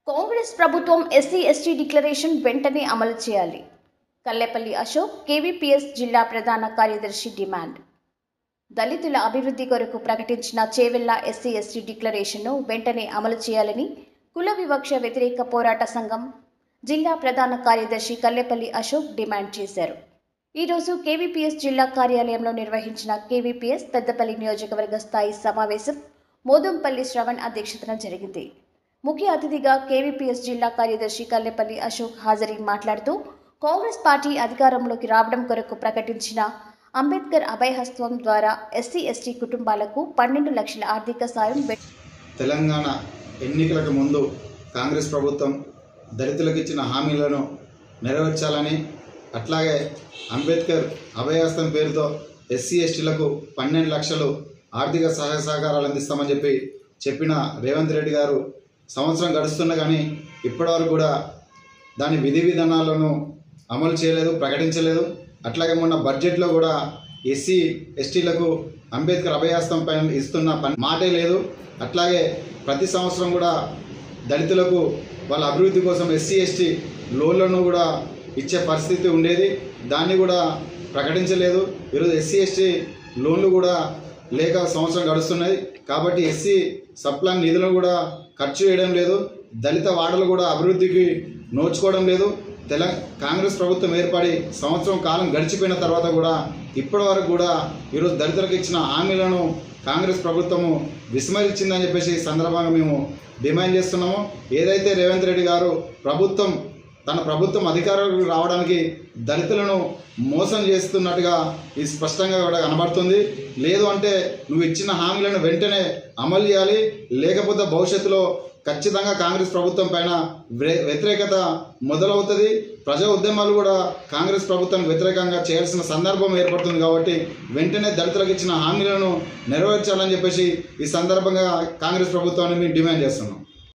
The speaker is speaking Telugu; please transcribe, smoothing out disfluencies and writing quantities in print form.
కాంగ్రెస్ ప్రభుత్వం ఎస్సీ ఎస్టీ డిక్లరేషన్ వెంటనే అమలు చేయాలి. కల్లెపల్లి అశోక్, కేవీపీఎస్ జిల్లా ప్రధాన కార్యదర్శి డిమాండ్. దళితుల అభివృద్ధి కొరకు ప్రకటించిన చేవెళ్ల ఎస్సీ ఎస్టీ డిక్లరేషన్ను వెంటనే అమలు చేయాలని కుల వివక్ష వ్యతిరేక పోరాట సంఘం జిల్లా ప్రధాన కార్యదర్శి కల్లెపల్లి అశోక్ డిమాండ్ చేశారు. ఈరోజు కేవీపీఎస్ జిల్లా కార్యాలయంలో నిర్వహించిన కేవీపీఎస్ పెద్దపల్లి నియోజకవర్గ స్థాయి సమావేశం మోదంపల్లి శ్రవణ్ అధ్యక్షతన జరిగింది. ముఖ్య అతిథిగా కేవీపీఎస్ జిల్లా కార్యదర్శి కల్లెపల్లి అశోక్ హాజరై మాట్లాడుతూ కాంగ్రెస్ పార్టీ అధికారంలోకి రావడం కొరకు ప్రకటించిన అంబేద్కర్ అభయహస్తం ద్వారా ఎస్సీ ఎస్టీ కుటుంబాలకు 12 లక్షల ఆర్థిక సాయం. తెలంగాణ ఎన్నికలకు ముందు కాంగ్రెస్ ప్రభుత్వం దళితులకు ఇచ్చిన హామీలను నెరవేర్చాలని, అట్లాగే అంబేద్కర్ అభయహస్తం పేరుతో ఎస్సీ ఎస్టీలకు 12 లక్షలు ఆర్థిక సహాయ సహకారాలు అందిస్తామని చెప్పిన రేవంత్ రెడ్డి గారు సంవత్సరం గడుస్తున్నా కానీ ఇప్పటివరకు కూడా దాని విధి విధానాలను అమలు చేయలేదు, ప్రకటించలేదు. అట్లాగే మొన్న బడ్జెట్లో కూడా ఎస్సీ ఎస్టీలకు అంబేద్కర్ అభయహస్తం పైన ఇస్తున్న మాటే లేదు. అట్లాగే ప్రతి సంవత్సరం కూడా దళితులకు వాళ్ళ అభివృద్ధి కోసం ఎస్సీ ఎస్టీ లోన్లను కూడా ఇచ్చే పరిస్థితి ఉండేది, దాన్ని కూడా ప్రకటించలేదు. ఈరోజు ఎస్సీ ఎస్టీ లోన్లు కూడా లేక సంవత్సరం గడుస్తున్నాయి. కాబట్టి ఎస్సీ సప్లాన్ నిధులను కూడా ఖర్చు చేయడం లేదు, దళిత వాడలు కూడా అభివృద్ధికి నోచుకోవడం లేదు. కాంగ్రెస్ ప్రభుత్వం ఏర్పడి సంవత్సరం కాలం గడిచిపోయిన తర్వాత కూడా ఇప్పటి వరకు కూడా ఈరోజు దళితులకు ఇచ్చిన హామీలను కాంగ్రెస్ ప్రభుత్వము విస్మరించిందని చెప్పేసి ఈ సందర్భంగా మేము డిమాండ్ చేస్తున్నాము. ఏదైతే రేవంత్ రెడ్డి గారు తన ప్రభుత్వం అధికారంలోకి రావడానికి దళితులను మోసం చేస్తున్నట్టుగా ఇది స్పష్టంగా కూడా కనబడుతుంది. లేదు అంటే నువ్వు ఇచ్చిన హామీలను వెంటనే అమలు చేయాలి, లేకపోతే భవిష్యత్తులో ఖచ్చితంగా కాంగ్రెస్ ప్రభుత్వం పైన వ్యతిరేకత మొదలవుతుంది. ప్రజా ఉద్యమాలు కూడా కాంగ్రెస్ ప్రభుత్వానికి వ్యతిరేకంగా చేయాల్సిన సందర్భం ఏర్పడుతుంది. కాబట్టి వెంటనే దళితులకు ఇచ్చిన హామీలను నెరవేర్చాలని చెప్పేసి ఈ సందర్భంగా కాంగ్రెస్ ప్రభుత్వాన్ని మేము డిమాండ్ చేస్తున్నాం.